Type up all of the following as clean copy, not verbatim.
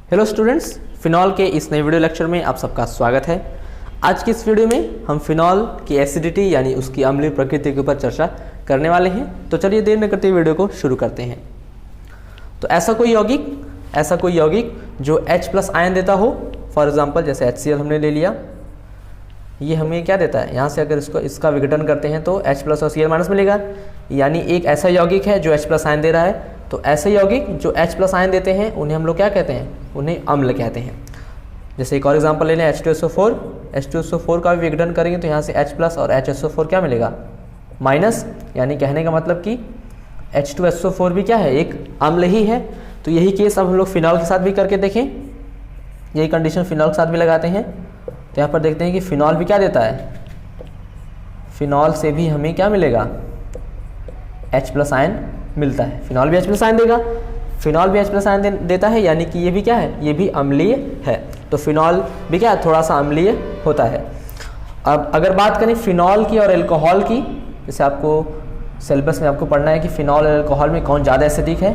Hello students, phenol के इस नए वीडियो लेक्चर में आप सबका स्वागत है। आज की इस वीडियो में हम फिनॉल की एसिडिटी यानी उसकी अम्लीय प्रकृति के ऊपर चर्चा करने वाले हैं। तो चलिए देर न करते वीडियो को शुरू करते हैं। तो ऐसा कोई यौगिक जो H+ आयन देता हो, फॉर एग्जांपल जैसे HCl हमने ले लिया, ये हमें क्या देता है, यहाँ से अगर इसका विघटन करते हैं तो H+ और Cl- मिलेगा। यानी एक ऐसा यौगिक है जो H+ आयन दे रहा है। तो ऐसे यौगिक जो H+ आयन देते हैं उन्हें हम लोग क्या कहते हैं, उन्हें अम्ल कहते हैं। जैसे एक और एग्जांपल ले लें, H2SO4 का भी विघटन करेंगे तो यहाँ से H+ और HSO4 क्या मिलेगा, माइनस। यानी कहने का मतलब कि H2SO4 भी क्या है, एक अम्ल ही है। तो यही केस अब हम लोग फिनॉल के साथ भी करके देखें, यही कंडीशन फिनॉल के साथ भी लगाते हैं। तो यहाँ पर देखते हैं कि फिनॉल भी क्या देता है, फिनॉल से भी हमें क्या मिलेगा, H+ आयन मिलता है। फिनॉल भी H+ आयन देगा, फिनॉल भी H+ आयन देता है, यानी कि ये भी क्या है, ये भी अम्लीय है। तो फिनॉल भी क्या है, थोड़ा सा अम्लीय होता है। अब अगर बात करें फिनॉल की और अल्कोहल की, जैसे आपको सिलेबस में आपको पढ़ना है कि फिनॉल और अल्कोहल में कौन ज़्यादा एसिडिक है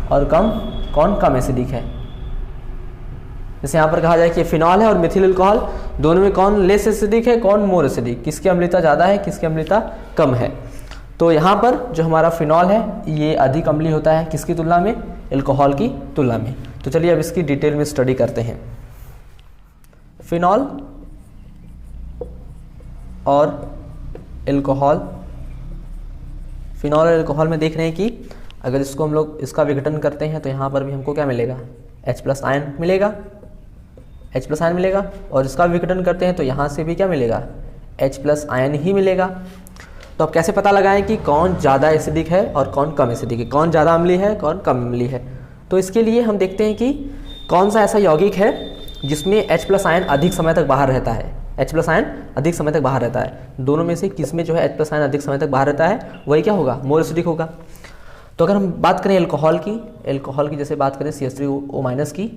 और कौन कम एसिडिक है। जैसे यहाँ पर कहा जाए कि फिनॉल है और मिथिल अल्कोहल, दोनों में कौन लेस एसिडिक है, कौन मोर एसिडिक, किसकी अम्लता ज़्यादा है, किसकी अम्लता कम है। तो यहाँ पर जो हमारा फिनॉल है ये अधिक अम्लीय होता है, किसकी तुलना में, अल्कोहल की तुलना में। तो चलिए अब इसकी डिटेल में स्टडी करते हैं। फिनॉल और अल्कोहल, फिनॉल और अल्कोहल में देख रहे हैं कि अगर इसको हम लोग इसका विघटन करते हैं तो यहाँ पर भी हमको क्या मिलेगा, H+ आयन मिलेगा, H+ आयन मिलेगा। और इसका विघटन करते हैं तो यहाँ से भी क्या मिलेगा, H+ आयन ही मिलेगा। तो अब कैसे पता लगाएं कि कौन ज़्यादा एसिडिक है और कौन कम एसिडिक है, कौन ज़्यादा अम्लीय है, कौन कम अम्लीय है। तो इसके लिए हम देखते हैं कि कौन सा ऐसा यौगिक है जिसमें H+ आयन अधिक समय तक बाहर रहता है, H+ आयन अधिक समय तक बाहर रहता है। दोनों में से किस में जो है H+ आयन अधिक समय तक बाहर रहता है, वही क्या होगा, मोर एसिडिक होगा। तो अगर हम बात करें अल्कोहल की जैसे बात करें CH3O- की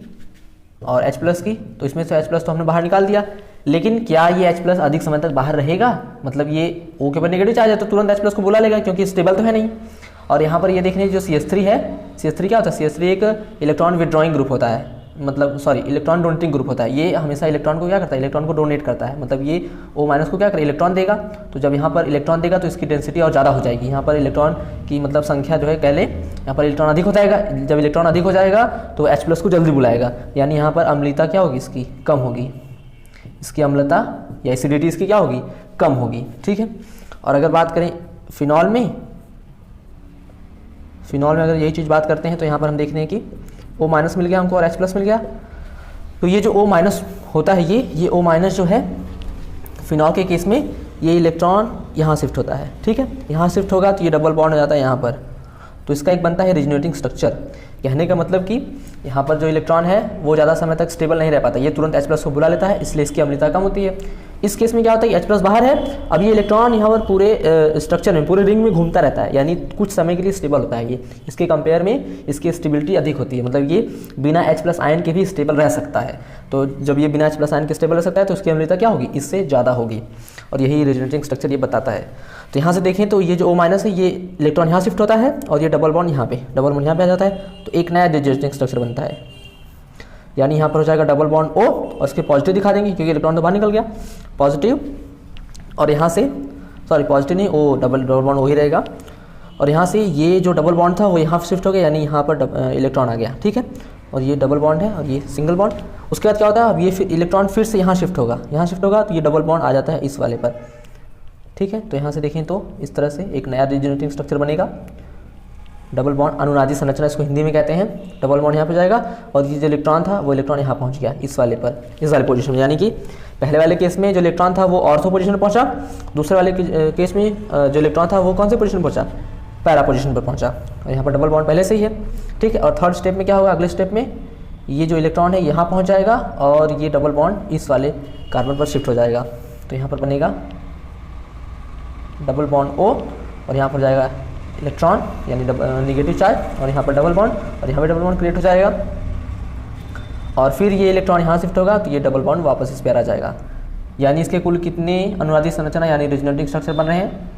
और H+ की, तो इसमें से H+ तो हमने बाहर निकाल दिया, लेकिन क्या ये H+ अधिक समय तक बाहर रहेगा, मतलब ये O के ऊपर नेगेटिव चार्ज है तो तुरंत H+ को बुला लेगा क्योंकि स्टेबल तो है नहीं। और यहाँ पर ये देखने जो CH3 है, CH3 क्या होता है, CH3 एक इलेक्ट्रॉन विड्रॉइंग ग्रुप होता है, मतलब इलेक्ट्रॉन डोनेटिंग ग्रुप होता है। ये हमेशा इलेक्ट्रॉन को क्या करता है, इलेक्ट्रॉन को डोनेट करता है, मतलब ये O- को क्या करे, इलेक्ट्रॉन देगा। तो जब यहाँ पर इलेक्ट्रॉन देगा तो इसकी डेंसिटी और ज़्यादा हो जाएगी, यहाँ पर इलेक्ट्रॉन की मतलब संख्या जो है कह लें, यहाँ पर इलेक्ट्रॉन अधिक हो जाएगा। जब इलेक्ट्रॉन अधिक हो जाएगा तो H+ को जल्दी बुलाएगा, यानी यहाँ पर अम्लता क्या होगी, इसकी कम होगी, इसकी अम्लता या एसिडिटी इसकी क्या होगी, कम होगी। ठीक है। और अगर बात करें फिनॉल में अगर यही चीज़ बात करते हैं तो यहाँ पर हम देखते हैं कि O- मिल गया हमको और H+ मिल गया। तो ये जो O- होता है, ये O- जो है फिनॉल के केस में ये इलेक्ट्रॉन यहाँ शिफ्ट होता है। ठीक है, यहाँ शिफ्ट होगा तो ये डबल बॉन्ड हो जाता है यहाँ पर, तो इसका एक बनता है रिजोनेटिंग स्ट्रक्चर। कहने का मतलब कि यहाँ पर जो इलेक्ट्रॉन है वो ज़्यादा समय तक स्टेबल नहीं रह पाता, ये तुरंत H+ को बुला लेता है, इसलिए इसकी अम्लता कम होती है। इस केस में क्या होता है, H+ बाहर है, अब ये इलेक्ट्रॉन यहाँ पर पूरे स्ट्रक्चर में, पूरे रिंग में घूमता रहता है, यानी कुछ समय के लिए स्टेबल होता है। ये इसके कंपेयर में इसकी स्टेबिलिटी अधिक होती है, मतलब ये बिना H+ आयन के भी स्टेबल रह सकता है। तो जब ये बिना H+ आयन के स्टेबल रह सकता है तो उसकी अम्लता क्या होगी, इससे ज़्यादा होगी, और यही रिजोनेटिंग स्ट्रक्चर ये बताता है। तो यहाँ से देखें तो ये जो O- है, ये इलेक्ट्रॉन यहाँ शिफ्ट होता है और ये डबल बॉन्ड यहाँ पे आ जाता है, तो एक नया रिजोनेटिंग स्ट्रक्चर बनता है। यानी यहाँ पर हो जाएगा डबल बॉन्ड O और इसके पॉजिटिव दिखा देंगे क्योंकि इलेक्ट्रॉन तो बाहर निकल गया, पॉजिटिव। और यहाँ से पॉजिटिव नहीं, O डबल बॉन्ड O ही रहेगा। और यहाँ से ये जो डबल बॉन्ड था वो यहाँ शिफ्ट हो गया, यानी यहाँ पर इलेक्ट्रॉन आ गया। ठीक है, और ये डबल बॉन्ड है और ये सिंगल बॉन्ड। उसके बाद क्या होता है, अब ये इलेक्ट्रॉन फिर से यहाँ शिफ्ट होगा तो ये डबल बॉन्ड आ जाता है इस वाले पर। ठीक है, तो यहाँ से देखें तो इस तरह से एक नया रिजोनेटिंग स्ट्रक्चर बनेगा, डबल बॉन्ड अनुनादी संरचना इसको हिंदी में कहते हैं। डबल बॉन्ड यहाँ पे जाएगा और ये जो इलेक्ट्रॉन था वो इलेक्ट्रॉन यहाँ पहुँच गया इस वाले पोजीशन में, यानी कि पहले वाले केस में जो इलेक्ट्रॉन था वो ऑर्थो पोजीशन पर पहुँचा, दूसरे वाले केस में जो इलेक्ट्रॉन था वो कौन से पोजीशन पर पहुँचा, पैरा पोजीशन पर पहुँचा। और यहाँ पर डबल बॉन्ड पहले से ही है। ठीक है, और थर्ड स्टेप में क्या होगा, अगले स्टेप में ये जो इलेक्ट्रॉन है यहाँ पहुँच जाएगा और ये डबल बॉन्ड इस वाले कार्बन पर शिफ्ट हो जाएगा। तो यहाँ पर बनेगा डबल बॉन्ड O और यहाँ पर जाएगा इलेक्ट्रॉन यानी निगेटिव चार्ज, और यहाँ पर डबल बॉन्ड और यहाँ पर डबल बॉन्ड क्रिएट हो जाएगा। और फिर ये इलेक्ट्रॉन यहाँ शिफ्ट होगा तो ये डबल बॉन्ड वापस इस पर आ जाएगा। यानी इसके कुल कितने अनुनादी संरचना यानी रिजोनेटिंग स्ट्रक्चर बन रहे हैं,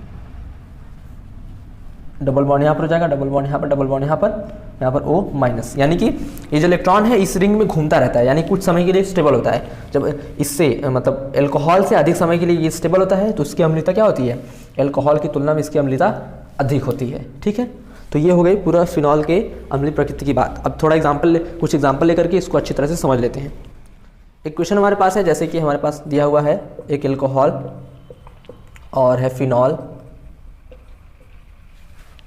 डबल बॉन्ड यहाँ पर हो जाएगा, डबल बॉन्ड यहाँ पर, डबल बॉन्ड यहाँ पर, यहाँ पर O माइनस, यानी कि ये जो इलेक्ट्रॉन है इस रिंग में घूमता रहता है, यानी कुछ समय के लिए स्टेबल होता है। जब इससे मतलब एल्कोहल से अधिक समय के लिए ये स्टेबल होता है तो इसकी अम्लता क्या होती है, एल्कोहल की तुलना में इसकी अम्लता अधिक होती है। ठीक है, तो ये हो गई पूरा फिनॉल के अम्लीय प्रकृति की बात। अब थोड़ा कुछ एग्जाम्पल लेकर के इसको अच्छी तरह से समझ लेते हैं। एक क्वेश्चन हमारे पास है, जैसे कि हमारे पास दिया हुआ है एक एल्कोहल और है फिनॉल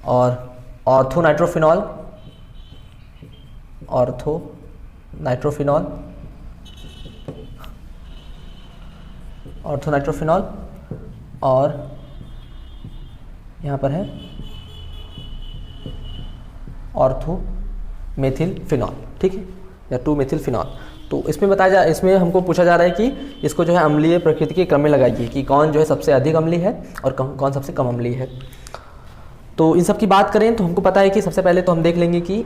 और ऑर्थो नाइट्रोफिनॉल और यहाँ पर है ऑर्थो मेथिल फिनॉल। ठीक है, या 2-मेथिल फिनॉल। तो इसमें हमको पूछा जा रहा है कि इसको जो है अम्लीय प्रकृति के क्रम में लगाइए कि कौन जो है सबसे अधिक अम्लीय है और कौन सबसे कम अम्लीय है। तो इन सब की बात करें तो हमको पता है कि सबसे पहले तो हम देख लेंगे कि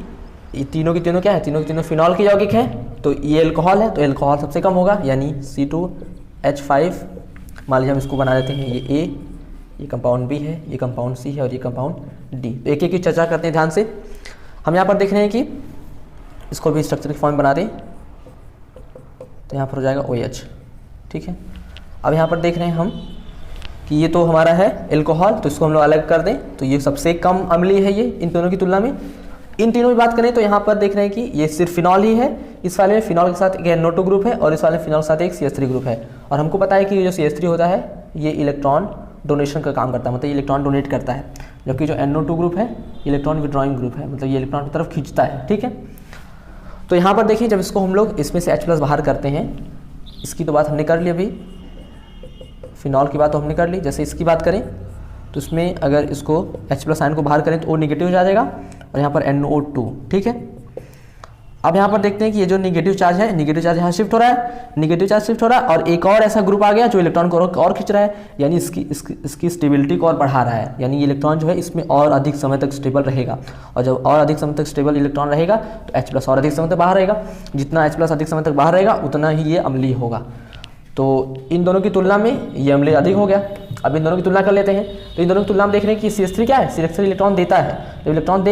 ये तीनों की तीनों क्या है, तीनों की तीनों फिनॉल के यौगिक हैं। तो ये एल्कोहल है तो एल्कोहल सबसे कम होगा, यानी C2H5। मान लीजिए हम इसको बना देते हैं, ये A, ये कंपाउंड B है, ये कंपाउंड C है और ये कंपाउंड D। तो एक एक की चर्चा करते हैं ध्यान से। हम यहाँ पर देख रहे हैं कि इसको भी स्ट्रक्चर की फॉर्म बना दें तो यहाँ पर हो जाएगा OH। ठीक है, अब यहाँ पर देख रहे हैं हम कि ये तो हमारा है एल्कोहल, तो इसको हम लोग अलग कर दें तो ये सबसे कम अम्लीय है ये इन दोनों की तुलना में। इन तीनों की बात करें तो यहाँ पर देख रहे हैं कि ये सिर्फ फिनॉल ही है। इस वाले में फिनॉल के साथ एक NO2 ग्रुप है और इस वाले में फिनॉल के साथ एक CH3 ग्रुप है। और हमको पता है कि ये जो CH3 होता है ये इलेक्ट्रॉन डोनेशन का काम करता है, मतलब ये इलेक्ट्रॉन डोनेट करता है, जबकि जो NO2 ग्रुप है इलेक्ट्रॉन विड्रॉइंग ग्रुप है, मतलब ये इलेक्ट्रॉन की तरफ खींचता है। ठीक है, तो यहाँ पर देखिए जब इसको हम लोग इसमें से H+ बाहर करते हैं, इसकी तो बात हमने कर ली, अभी फिनॉल की बात तो हमने कर ली। जैसे इसकी बात करें तो इसमें अगर इसको H+ आयन को बाहर करें तो O नेगेटिव हो जाएगा और यहाँ पर NO2। ठीक है, अब यहाँ पर देखते हैं कि ये जो नेगेटिव चार्ज है, नेगेटिव चार्ज यहाँ शिफ्ट हो रहा है, नेगेटिव चार्ज शिफ्ट हो रहा है और एक और ऐसा ग्रुप आ गया जो इलेक्ट्रॉन को और खींच रहा है, यानी इसकी स्टेबिलिटी को और बढ़ा रहा है, यानी ये इलेक्ट्रॉन जो है इसमें और अधिक समय तक स्टेबल रहेगा। और जब और अधिक समय तक स्टेबल इलेक्ट्रॉन रहेगा तो H+ और अधिक समय तक बाहर रहेगा। जितना H+ अधिक समय तक बाहर रहेगा उतना ही ये अम्लीय होगा। तो इन दोनों की तुलना में ये अम्लीय अधिक हो गया। अब इन दोनों की तुलना कर लेते हैं, तो इन दोनों की तुलना में देख रहे हैं कि CH3 क्या है, CH3 इलेक्ट्रॉन देता है। जब इलेक्ट्रॉन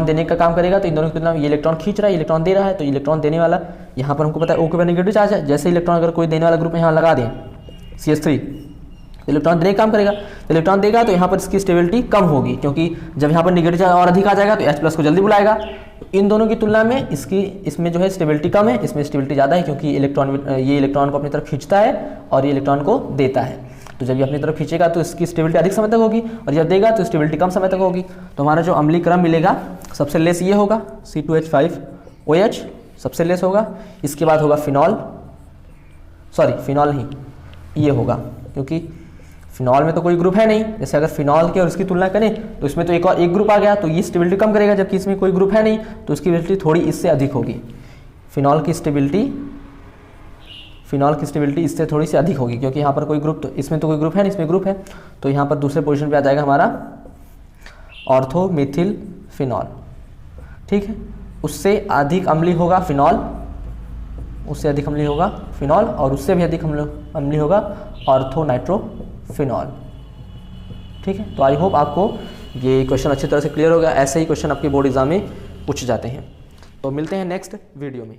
देने का काम करेगा तो इन दोनों की तुलना में ये इलेक्ट्रॉन खींच रहा है, इलेक्ट्रॉन दे रहा है। तो इलेक्ट्रॉन देने वाला यहाँ पर हमको पता है O के ऊपर नेगेटिव चार्ज है। जैसे इलेक्ट्रॉन अगर कोई देने वाला ग्रुप यहाँ लगा दें CH3, इलेक्ट्रॉन देने का काम करेगा, तो इलेक्ट्रॉन देगा तो यहाँ पर इसकी स्टेबिलिटी कम होगी, क्योंकि जब यहाँ पर नेगेटिव चार्ज और अधिक आ जाएगा तो H+ को जल्दी बुलाएगा। इन दोनों की तुलना में इसमें जो है स्टेबिलिटी कम है, इसमें स्टेबिलिटी ज़्यादा है, क्योंकि ये इलेक्ट्रॉन को अपनी तरफ खींचता है और ये इलेक्ट्रॉन को देता है। तो जब ये अपनी तरफ खींचेगा तो इसकी स्टेबिलिटी अधिक समय तक होगी और जब देगा तो स्टेबिलिटी कम समय तक होगी। तो हमारा जो अम्लीय क्रम मिलेगा सबसे लेस ये होगा C2H5OH सबसे लेस होगा। इसके बाद होगा फिनॉल नहीं, ये होगा, क्योंकि फिनॉल में तो कोई ग्रुप है नहीं। जैसे अगर फिनॉल की और इसकी तुलना करें तो इसमें तो एक ग्रुप आ गया तो ये स्टेबिलिटी कम करेगा, जबकि इसमें कोई ग्रुप है नहीं तो इसकी स्टेबिलिटी थोड़ी इससे अधिक होगी। फिनॉल की स्टेबिलिटी इससे थोड़ी सी अधिक होगी, क्योंकि यहाँ पर कोई ग्रुप तो इसमें तो कोई ग्रुप है नहीं, इसमें ग्रुप है। तो यहाँ पर दूसरे पोजीशन पे आ जाएगा हमारा ऑर्थो मेथिल फिनॉल। ठीक है, उससे अधिक अम्लीय होगा फिनॉल, और उससे भी अधिक अम्लीय होगा ऑर्थो नाइट्रोफिनॉल। ठीक है, तो आई होप आपको ये क्वेश्चन अच्छी तरह से क्लियर होगा। ऐसे ही क्वेश्चन आपके बोर्ड एग्जाम में पूछे जाते हैं। तो मिलते हैं नेक्स्ट वीडियो में।